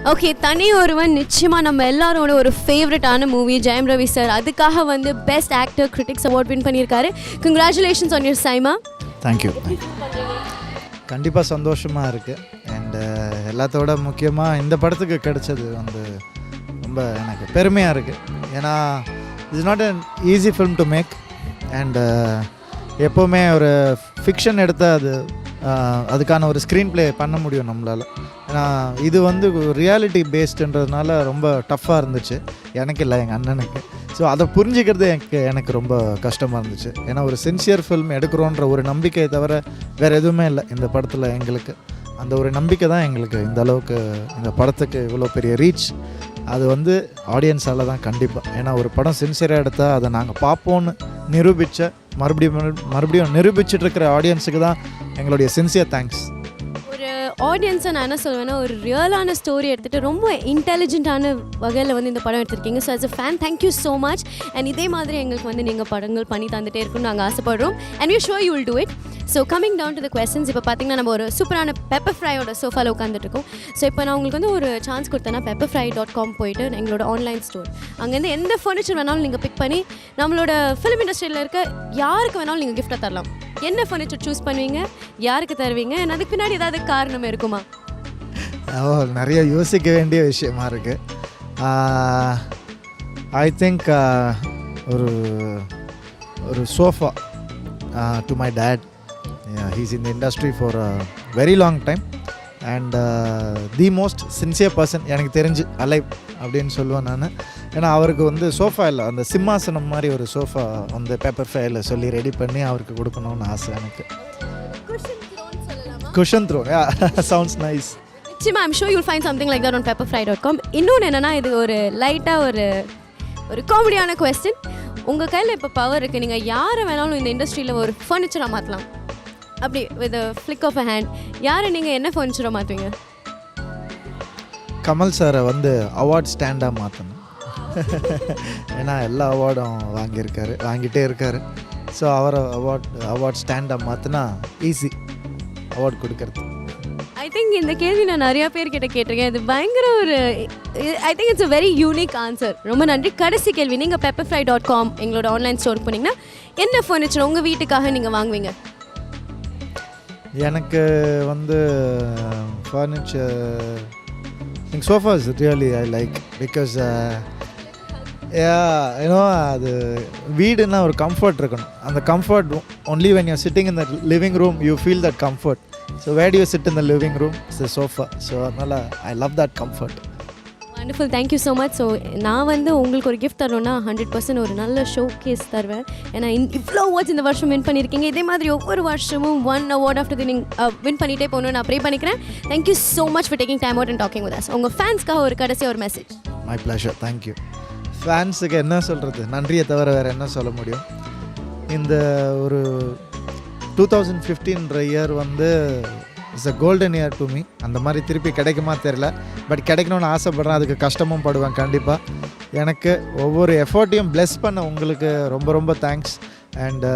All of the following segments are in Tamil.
ஓகே, தனி ஒருவன் நிச்சயமாக நம்ம எல்லாரோட ஒரு ஃபேவரட்டான மூவி. ஜெயம் ரவி சார் அதுக்காக வந்து best actor critics award win பண்ணியிருக்காரு. Congratulations on your SIIMA. Thank you. கண்டிப்பாக சந்தோஷமாக இருக்குது. அண்டு எல்லாத்தோட முக்கியமாக இந்த படத்துக்கு கிடைச்சது வந்து ரொம்ப எனக்கு பெருமையாக இருக்குது. ஏன்னா it's not an easy film to make. And எப்போவுமே ஒரு ஃபிக்ஷன் எடுத்தால் அதுக்கான ஒரு ஸ்க்ரீன் ப்ளே பண்ண முடியும் நம்மளால். ஏன்னா இது வந்து ரியாலிட்டி பேஸ்டுன்றதுனால ரொம்ப டஃப்பாக இருந்துச்சு எனக்கு, இல்லை எங்கள் அண்ணனுக்கு. ஸோ அதை புரிஞ்சுக்கிறது எனக்கு ரொம்ப கஷ்டமாக இருந்துச்சு. ஏன்னா ஒரு சின்சியர் ஃபில்ம் எடுக்கிறோன்ற ஒரு நம்பிக்கையை தவிர வேறு எதுவுமே இல்லை இந்த படத்தில் எங்களுக்கு. அந்த ஒரு நம்பிக்கை தான் எங்களுக்கு இந்த அளவுக்கு இந்த படத்துக்கு இவ்வளோ பெரிய ரீச். அது வந்து ஆடியன்ஸால் தான் கண்டிப்பாக. ஏன்னா ஒரு படம் சின்சியராக எடுத்தால் அதை நாங்கள் பார்ப்போன்னு நிரூபித்த மறுபடியும் நிரூபிச்சிட்ருக்கிற ஆடியன்ஸுக்கு தான் எங்களுடைய சின்சியர் தேங்க்ஸ். ஒரு ஆடியன்ஸை நான் என்ன சொல்லுவேன்னா, ஒரு ரியலான ஸ்டோரி எடுத்துகிட்டு ரொம்ப இன்டெலிஜென்ட்டான வகையில் வந்து இந்த படம் எடுத்திருக்கீங்க. So as a fan thank you so much. And இதே மாதிரி எங்களுக்கு வந்து நீங்கள் படங்கள் பண்ணி தந்துகிட்டே இருக்குன்னு நாங்கள் ஆசைப்படுறோம். And you sure you will do it. So coming down to the questions. இப்போ பார்த்தீங்கன்னா நம்ம ஒரு சூப்பரான பெப்பர் ஃப்ரையோட சோஃபாவில் உட்காந்துருக்கோம். ஸோ இப்போ நான் உங்களுக்கு வந்து ஒரு சான்ஸ் கொடுத்தேன்னா pepperfry.com போயிட்டு எங்களோட ஆன்லைன் ஸ்டோர், அங்கேருந்து எந்த ஃபர்னிச்சர் வேணாலும் நீங்கள் பிக் பண்ணி நம்மளோட ஃபிலிம் இண்டஸ்ட்ரியில் இருக்க யாருக்கு வேணாலும் நீங்கள் கிஃப்ட்டாக தரலாம். என்ன ஃபர்னிச்சர் சூஸ் பண்ணுவீங்க, யாருக்கு தருவீங்க, அதுக்கு பின்னாடி ஏதாவது காரணம் இருக்குமா? நிறைய யோசிக்க வேண்டிய விஷயமா இருக்குது. ஐ திங்க் ஒரு sofa to my dad. He's in the industry for a very long time and the most sincere person எனக்கு தெரிஞ்சு அலைவ் அப்படின்னு சொல்லுவேன் நான். ஏன்னா அவருக்கு வந்து சோஃபா இல்லை, அந்த சிம்மாசனம் மாதிரி ஒரு சோஃபா வந்து பேப்பர் ஃபைல சொல்லி ரெடி பண்ணி அவருக்கு கொடுக்கணும்னு ஆசை எனக்கு. Cushion throne, sounds nice. நிச்சயமாக I'm sure you'll find something like that on pepperfry.com. இன்னொன்று என்னென்னா, இது ஒரு லைட்டாக ஒரு காமெடியான கொஸ்டின். உங்கள் கையில் இப்போ பவர் இருக்குது, நீங்கள் யாரை வேணாலும் இந்த இண்டஸ்ட்ரியில் ஒரு ஃபர்னிச்சராக மாற்றலாம். அப்படி with flick of a hand யாரை நீங்கள் என்ன ஃபர்னிச்சராக மாற்றுவீங்க? கமல் சாரை வந்து அவார்ட் ஸ்டாண்டாக மாற்றணும். ஏன்னா எல்லா அவார்டும் வாங்கிட்டே இருக்கார். ஸோ அவரை அவார்ட் ஸ்டாண்டாக மாற்றினா ஈஸி அவார்ட் கொடுக்கறது. ஐ திங்க் இந்த கேள்வி நான் நிறையா பேர்கிட்ட கேட்டிருக்கேன். இது பயங்கர I think it's a very unique answer. ரொம்ப நன்றி. கடைசி கேள்வி, நீங்கள் pepperfry.com எங்களோட ஆன்லைன் ஸ்டோர் போனீங்கன்னா என்ன ஃபர்னிச்சர் உங்கள் வீட்டுக்காக நீங்கள் வாங்குவீங்க? எனக்கு வந்து furniture sofas really I like because அது வீடுன்னா ஒரு கம்ஃபர்ட் இருக்கணும். அந்த comfort only when you sitting in the living room you feel that comfort. So where do you sit in the living room it's the sofa. So அதனால் I love that comfort. Wonderful, thank you so much. So நான் வந்து உங்களுக்கு ஒரு கிஃப்ட் தரணும்னா 100% ஒரு நல்ல ஷோ கேஸ் தருவேன். ஏன்னா இவ்வளோ அவார்ட்ஸ் இந்த வருஷம் வின் பண்ணியிருக்கீங்க. இதே மாதிரி ஒவ்வொரு வருஷமும் 1 award ஆஃப்டர் நீங்கள் வின் பண்ணிகிட்டே போகணும்னு நான் ப்ரே பண்ணிக்கிறேன். Thank you so much for taking time out and talking with us. உங்கள் ஃபேன்ஸ்க்காக ஒரு கடைசியாக ஒரு மெசேஜ். My pleasure, thank you. ஃபேன்ஸுக்கு என்ன சொல்கிறது, நன்றியை தவிர வேறு என்ன சொல்ல முடியும். இந்த ஒரு 2015 இயர் வந்து it's a golden year to me. அந்த மாதிரி திருப்பி கிடைக்குமா தெரியல, பட் கிடைக்கணும்னு ஆசைப்பட்றேன். அதுக்கு கஷ்டமும் படுவேன் கண்டிப்பாக. எனக்கு ஒவ்வொரு எஃபர்ட்டையும் ப்ளெஸ் பண்ண உங்களுக்கு ரொம்ப ரொம்ப தேங்க்ஸ். அண்டு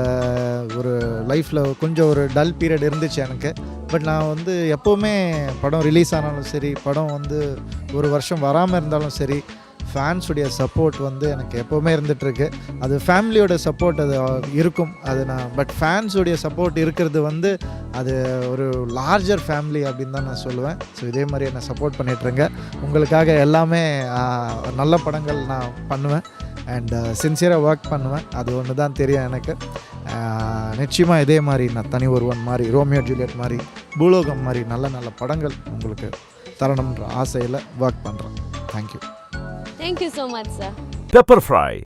ஒரு லைஃப்பில் கொஞ்சம் ஒரு டல் பீரியட் இருந்துச்சு எனக்கு. பட் நான் வந்து எப்போவுமே படம் ரிலீஸ் ஆனாலும் சரி, படம் வந்து ஒரு வருஷம் வராமல் இருந்தாலும் சரி, ஃபேன்ஸுடைய சப்போர்ட் வந்து எனக்கு எப்போவுமே இருந்துகிட்ருக்கு. அது ஃபேமிலியோட சப்போர்ட் அது இருக்கும், அது பட் ஃபேன்ஸுடைய சப்போர்ட் இருக்கிறது வந்து அது ஒரு லார்ஜர் ஃபேமிலி அப்படின்னு தான் நான் சொல்லுவேன். ஸோ இதே மாதிரி என்னை சப்போர்ட் பண்ணிகிட்ருங்க. உங்களுக்காக எல்லாமே நல்ல படங்கள் நான் பண்ணுவேன் அண்ட் சின்சியராக ஒர்க் பண்ணுவேன். அது ஒன்று தான் தெரியும் எனக்கு. நிச்சயமாக இதே மாதிரி நான் தனி ஒருவன் மாதிரி, ரோமியோ ஜூலியட் மாதிரி, பூலோகம் மாதிரி நல்ல நல்ல படங்கள் உங்களுக்கு தரணுன்ற ஆசையில் ஒர்க் பண்ணுறேன். Thank you. Thank you so much, sir. Pepper Fry.